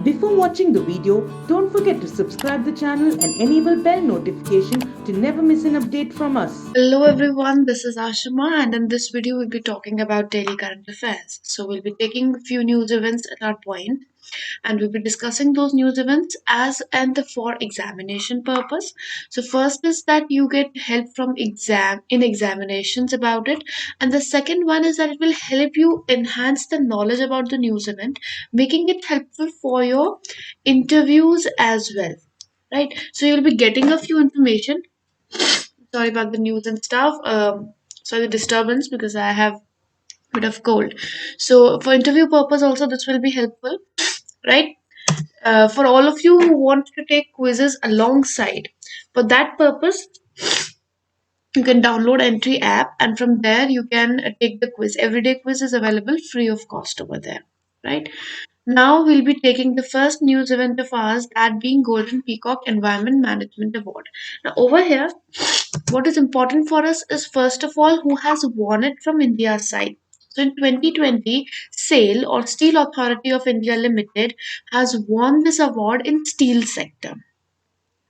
Before watching the video, don't forget to subscribe the channel and enable bell notification to never miss an update from us. Hello everyone, this is Ashima, and in this video we'll be talking about daily current affairs. So we'll be taking a few news events at our point, and we'll be discussing those news events as and for examination purpose. So first is that you get help from examinations about it, and the second one is that it will help you enhance the knowledge about the news event, making it helpful for your interviews as well. Right, so you'll be getting a few information. Sorry about the news and stuff. Sorry the disturbance because I have a bit of cold. So for interview purpose also this will be helpful, right? For all of you who want to take quizzes alongside, for that purpose you can download Entry app, and from there you can take the quiz. Everyday quiz is available free of cost over there, right? Now we'll be taking the first news event of ours, that being Golden Peacock Environment Management Award. Now over here, what is important for us is first of all who has won it from India's side. So in 2020, SAIL or Steel Authority of India Limited has won this award in steel sector.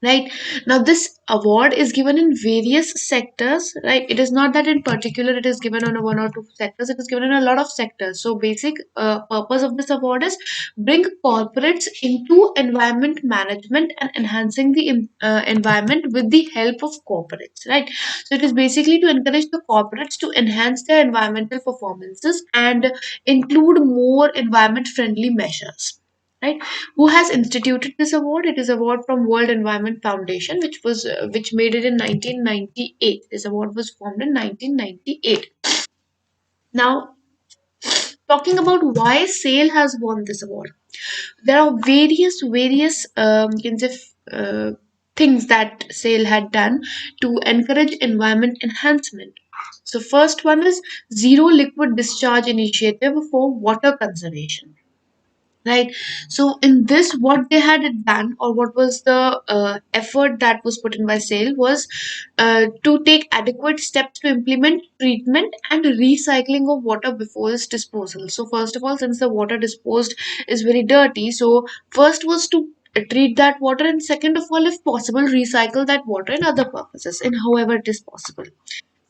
Right, now this award is given in various sectors, right? It is not that in particular it is given on a one or two sectors, it is given in a lot of sectors. So basic purpose of this award is bring corporates into environment management and enhancing the environment with the help of corporates, right? So it is basically to encourage the corporates to enhance their environmental performances and include more environment friendly measures, right? Who has instituted this award? It is award from World Environment Foundation, which made it in 1998. This award was formed in 1998. Now, talking about why SAIL has won this award, there are various you can say things that SAIL had done to encourage environment enhancement. So first one is zero liquid discharge initiative for water conservation, right? So in this, what they had done, or what was the effort that was put in by SAIL, was to take adequate steps to implement treatment and recycling of water before its disposal. So first of all, since the water disposed is very dirty, so first was to treat that water, and second of all, if possible, recycle that water in other purposes in however it is possible.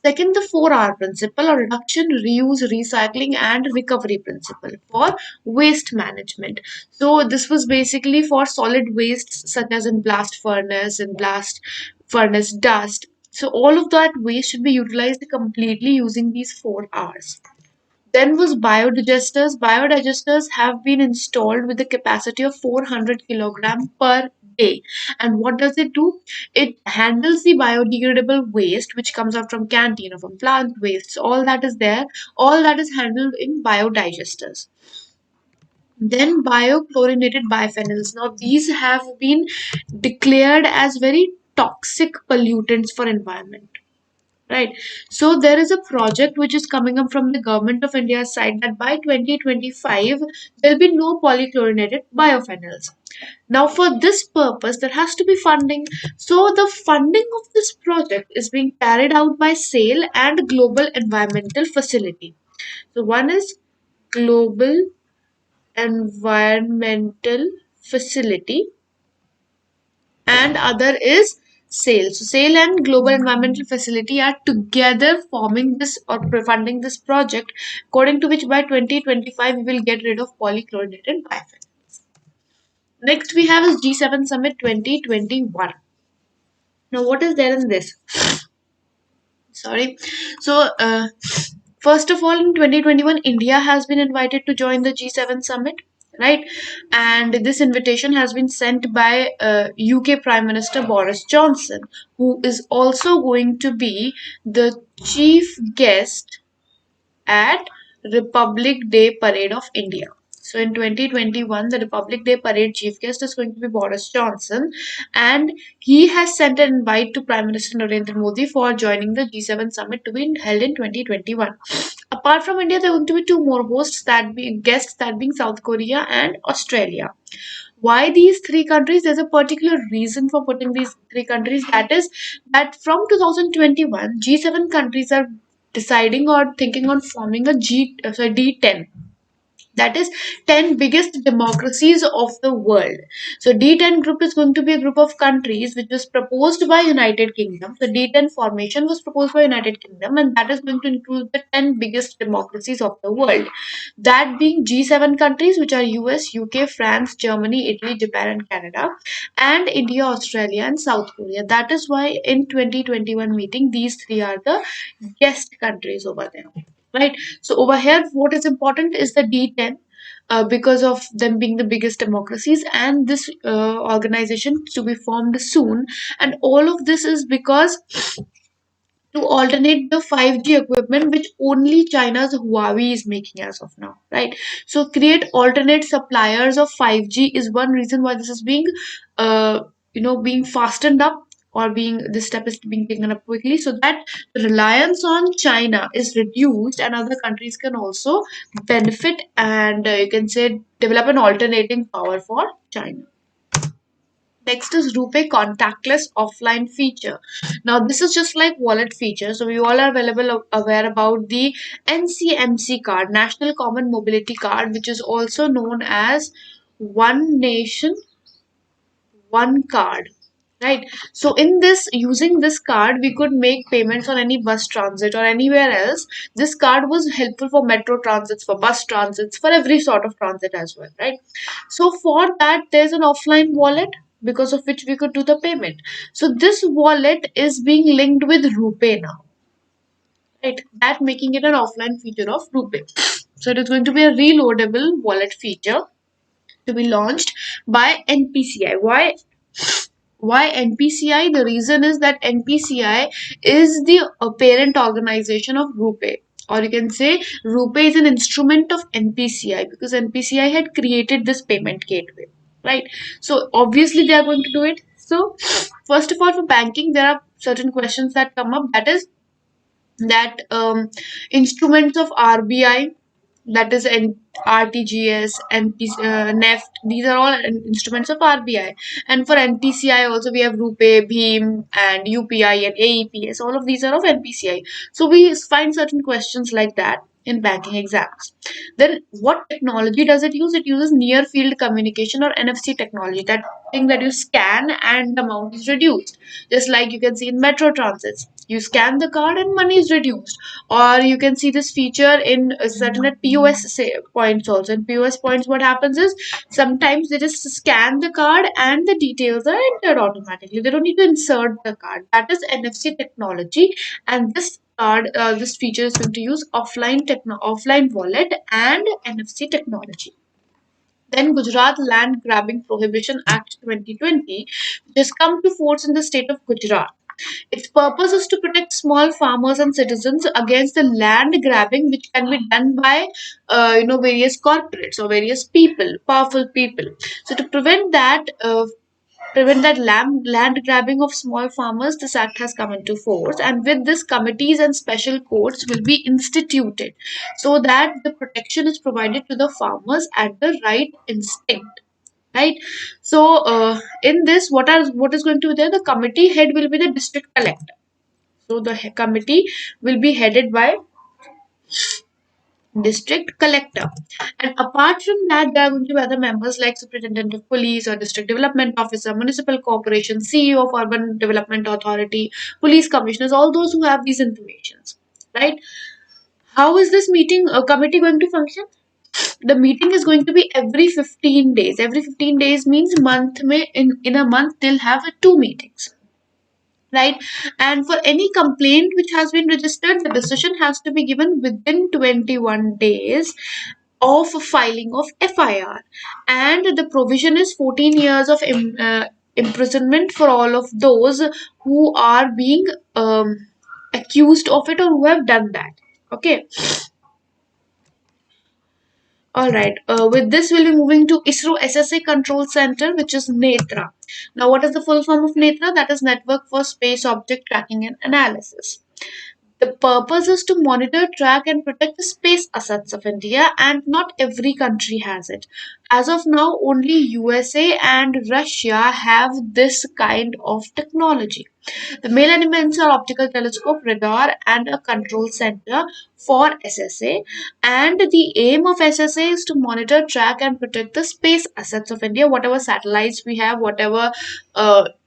Second, the 4R principle, or reduction, reuse, recycling, and recovery principle for waste management. So this was basically for solid wastes such as in blast furnace and blast furnace dust. So all of that waste should be utilized completely using these 4Rs. Then was biodigesters. Biodigesters have been installed with a capacity of 400 kilogram per day. And what does it do? It handles the biodegradable waste which comes out from canteen or from plant wastes. All that is there. All that is handled in biodigesters. Then biochlorinated biphenyls. Now these have been declared as very toxic pollutants for environment. Right. So there is a project which is coming up from the government of India's side that by 2025 there'll be no polychlorinated biphenyls. Now for this purpose there has to be funding. So the funding of this project is being carried out by SAIL and Global Environmental Facility. So one is Global Environmental Facility and other is SAIL. So SAIL and Global Environmental Facility are together forming this or funding this project, according to which by 2025 we will get rid of polychlorinated biphenyls. Next we have is G7 Summit 2021. Now what is there in this? Sorry. So first of all, in 2021, India has been invited to join the G7 summit, right? And this invitation has been sent by UK Prime Minister Boris Johnson, who is also going to be the chief guest at Republic Day Parade of India. So in 2021, the Republic Day Parade chief guest is going to be Boris Johnson, and he has sent an invite to Prime Minister Narendra Modi for joining the G7 summit to be held in 2021. Apart from India, there are going to be two more hosts that be guests, that being South Korea and Australia. Why these three countries? There's a particular reason for putting these three countries. That is that from 2021, G7 countries are deciding or thinking on forming a D10. That is 10 biggest democracies of the world. So D10 group is going to be a group of countries which was proposed by United Kingdom. So D10 formation was proposed by United Kingdom, and that is going to include the 10 biggest democracies of the world. That being G7 countries, which are US, UK, France, Germany, Italy, Japan, and Canada, and India, Australia, and South Korea. That is why in 2021 meeting these three are the guest countries over there, right? So over here what is important is the D10, because of them being the biggest democracies, and this organization to be formed soon. And all of this is because to alternate the 5G equipment which only China's Huawei is making as of now, right? So create alternate suppliers of 5G is one reason why this is being uh, being fastened up, or being this step is being taken up quickly, so that the reliance on China is reduced and other countries can also benefit, and you can say develop an alternating power for China. Next is RuPay contactless offline feature. Now this is just like wallet feature. So we all are available aware about the NCMC card, National Common Mobility Card, which is also known as One Nation, One Card. Right. So in this, using this card, we could make payments on any bus transit or anywhere else. This card was helpful for metro transits, for bus transits, for every sort of transit as well, right? So for that, there's an offline wallet because of which we could do the payment. So this wallet is being linked with RuPay now, right? That making it an offline feature of RuPay. So it is going to be a reloadable wallet feature to be launched by NPCI. Why NPCI? The reason is that NPCI is the parent organization of RuPay, or you can say RuPay is an instrument of NPCI because NPCI had created this payment gateway, right? So obviously they are going to do it. So first of all, for banking, there are certain questions that come up. That is that instruments of RBI, that is RTGS, NEFT, these are all instruments of RBI. And for NPCI also we have RuPay, BHIM, and UPI and AEPS. All of these are of NPCI. So we find certain questions like that in banking exams. Then what technology does it use? It uses near field communication or NFC technology. That thing that you scan and the amount is reduced. Just like you can see in metro transits. You scan the card and money is reduced. Or you can see this feature in certain at POS points also. In POS points, what happens is sometimes they just scan the card and the details are entered automatically. They don't need to insert the card. That is NFC technology, and this feature is going to use offline wallet and NFC technology. Then Gujarat Land Grabbing Prohibition Act 2020, which has come to force in the state of Gujarat. Its purpose is to protect small farmers and citizens against the land grabbing, which can be done by, various corporates or various people, powerful people. So to prevent that land grabbing of small farmers, this act has come into force, and with this, committees and special courts will be instituted so that the protection is provided to the farmers at the right instinct. Right. So in this, what is going to be there? The committee head will be the district collector. So the committee will be headed by district collector, and apart from that there are going to be other members like superintendent of police or district development officer, municipal corporation, CEO of urban development authority, police commissioners, all those who have these informations, right? How is this meeting committee going to function? The meeting is going to be every 15 days. Every 15 days means in a month they'll have two meetings, right? And for any complaint which has been registered, the decision has to be given within 21 days of filing of FIR, and the provision is 14 years of imprisonment for all of those who are being accused of it or who have done that. Okay. All right. With this, we'll be moving to ISRO SSA Control Center, which is NETRA. Now, what is the full form of NETRA? That is Network for Space Object Tracking and Analysis. The purpose is to monitor, track, and protect the space assets of India, and not every country has it. As of now, only USA and Russia have this kind of technology. The main elements are optical telescope, radar, and a control center for SSA. And the aim of SSA is to monitor, track, and protect the space assets of India, whatever satellites we have, whatever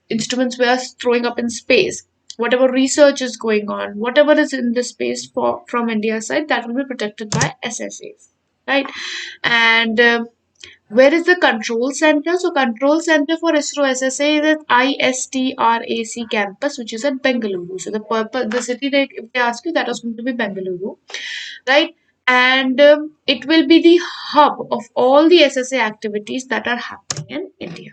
instruments we are throwing up in space, whatever research is going on, whatever is in the space from India's side, that will be protected by SSAs, right? And where is the control center? So control center for ISRO SSA is at ISTRAC campus, which is at Bengaluru. So the purpose, the city, if they ask you, that is going to be Bengaluru, right? And it will be the hub of all the SSA activities that are happening in India.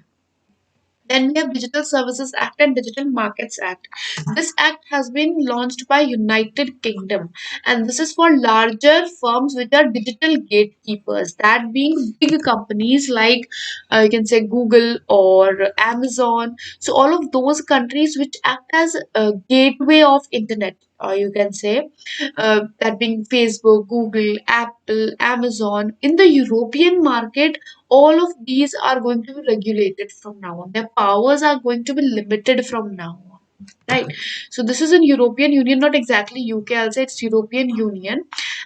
Then we have Digital Services Act and Digital Markets Act. This act has been launched by United Kingdom, and this is for larger firms which are digital gatekeepers. That being big companies like you can say Google or Amazon. So all of those countries which act as a gateway of internet. Or you can say that being Facebook, Google, Apple, Amazon. In the European market, all of these are going to be regulated from now on. Their powers are going to be limited from now on. Right. So this is in European Union, not exactly UK. I'll say it's European Union.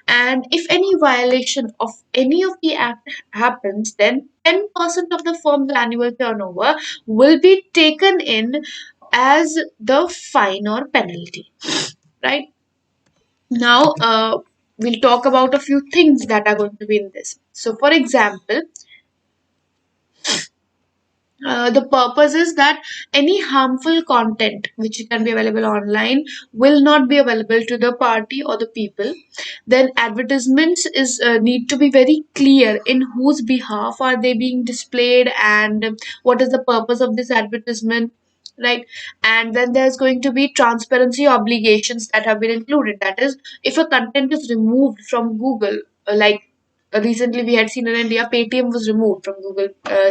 And if any violation of any of the act happens, then 10% of the firm's annual turnover will be taken in as the fine or penalty. Right. Now, we'll talk about a few things that are going to be in this. So, for example, the purpose is that any harmful content which can be available online will not be available to the party or the people. Then advertisements is need to be very clear in whose behalf are they being displayed and what is the purpose of this advertisement, right? And then there's going to be transparency obligations that have been included. That is, if a content is removed from Google, like recently we had seen in India, Paytm was removed from Google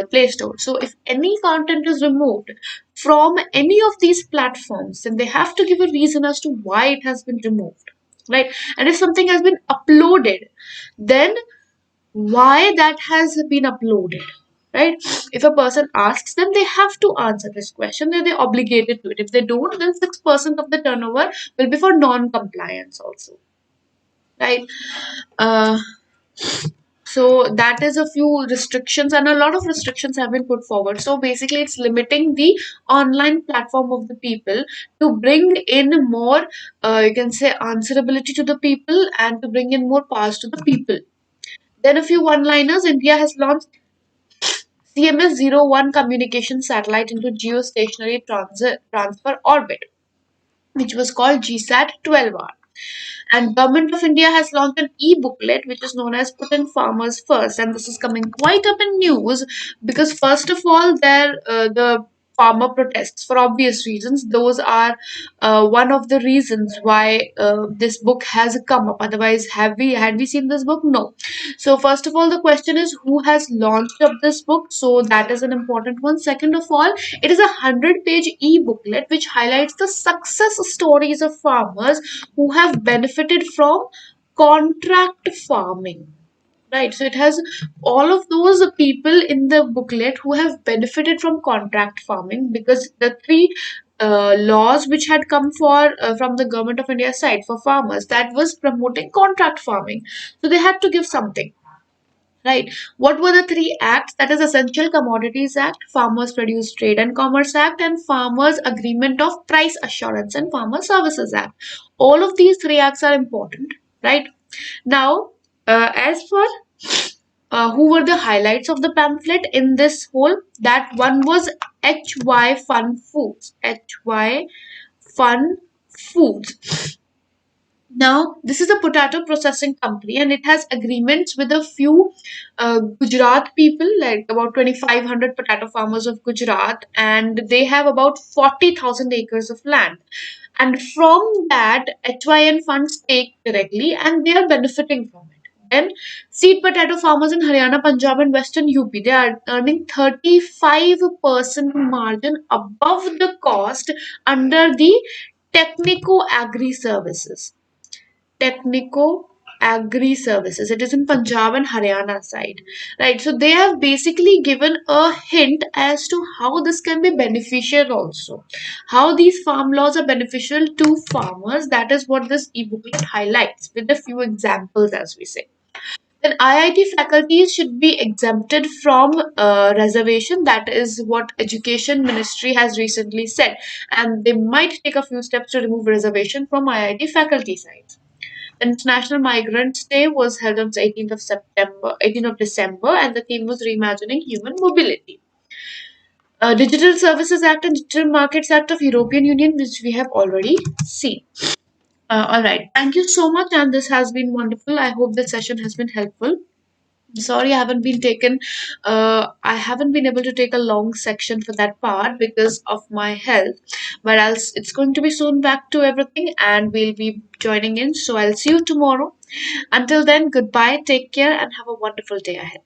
Play Store. So if any content is removed from any of these platforms, then they have to give a reason as to why it has been removed, right? And if something has been uploaded, then why that has been uploaded, right? If a person asks them, they have to answer this question. They're obligated to it. If they don't, then 6% of the turnover will be for non-compliance also, right? Uh, so that is a few restrictions, and a lot of restrictions have been put forward. So basically, it's limiting the online platform of the people to bring in more, you can say, answerability to the people and to bring in more powers to the people. Then a few one-liners. India has launched CMS-01 communication satellite into geostationary transfer orbit, which was called GSAT 12R. And Government of India has launched an e-booklet which is known as Put in Farmers First, and this is coming quite up in news because first of all, the farmer protests for obvious reasons. Those are one of the reasons why this book has come up. Otherwise, have we had we seen this book? No. So first of all, the question is who has launched up this book. So that is an important one. Second of all, it is a 100-page e-booklet which highlights the success stories of farmers who have benefited from contract farming. Right, so it has all of those people in the booklet who have benefited from contract farming because the three laws which had come for from the government of India side for farmers, that was promoting contract farming, so they had to give something. Right. What were the three acts? That is Essential Commodities Act, Farmers Produce Trade and Commerce Act, and Farmers Agreement of Price Assurance and Farmer Services Act. All of these three acts are important, right? Now, as for who were the highlights of the pamphlet in this whole, that one was HY Fun Foods. HY Fun Foods. Now, this is a potato processing company and it has agreements with a few Gujarat people, like about 2,500 potato farmers of Gujarat, and they have about 40,000 acres of land. And from that, HYN funds take directly and they are benefiting from it. Then, seed potato farmers in Haryana, Punjab, and Western UP, they are earning 35% margin above the cost under the Technico Agri Services. Technico Agri Services. It is in Punjab and Haryana side, right? So they have basically given a hint as to how this can be beneficial also. How these farm laws are beneficial to farmers. That is what this e-booklet highlights with a few examples, as we say. Then IIT faculties should be exempted from reservation. That is what Education Ministry has recently said, and they might take a few steps to remove reservation from IIT faculty sides. The International Migrants Day was held on 18th of September, 18th of December, and the theme was reimagining human mobility. Digital Services Act and Digital Markets Act of European Union, which we have already seen. All right. Thank you so much, and this has been wonderful. I hope this session has been helpful. Sorry, I haven't been able to take a long section for that part because of my health. But else, it's going to be soon back to everything, and we'll be joining in. So I'll see you tomorrow. Until then, goodbye, take care, and have a wonderful day ahead.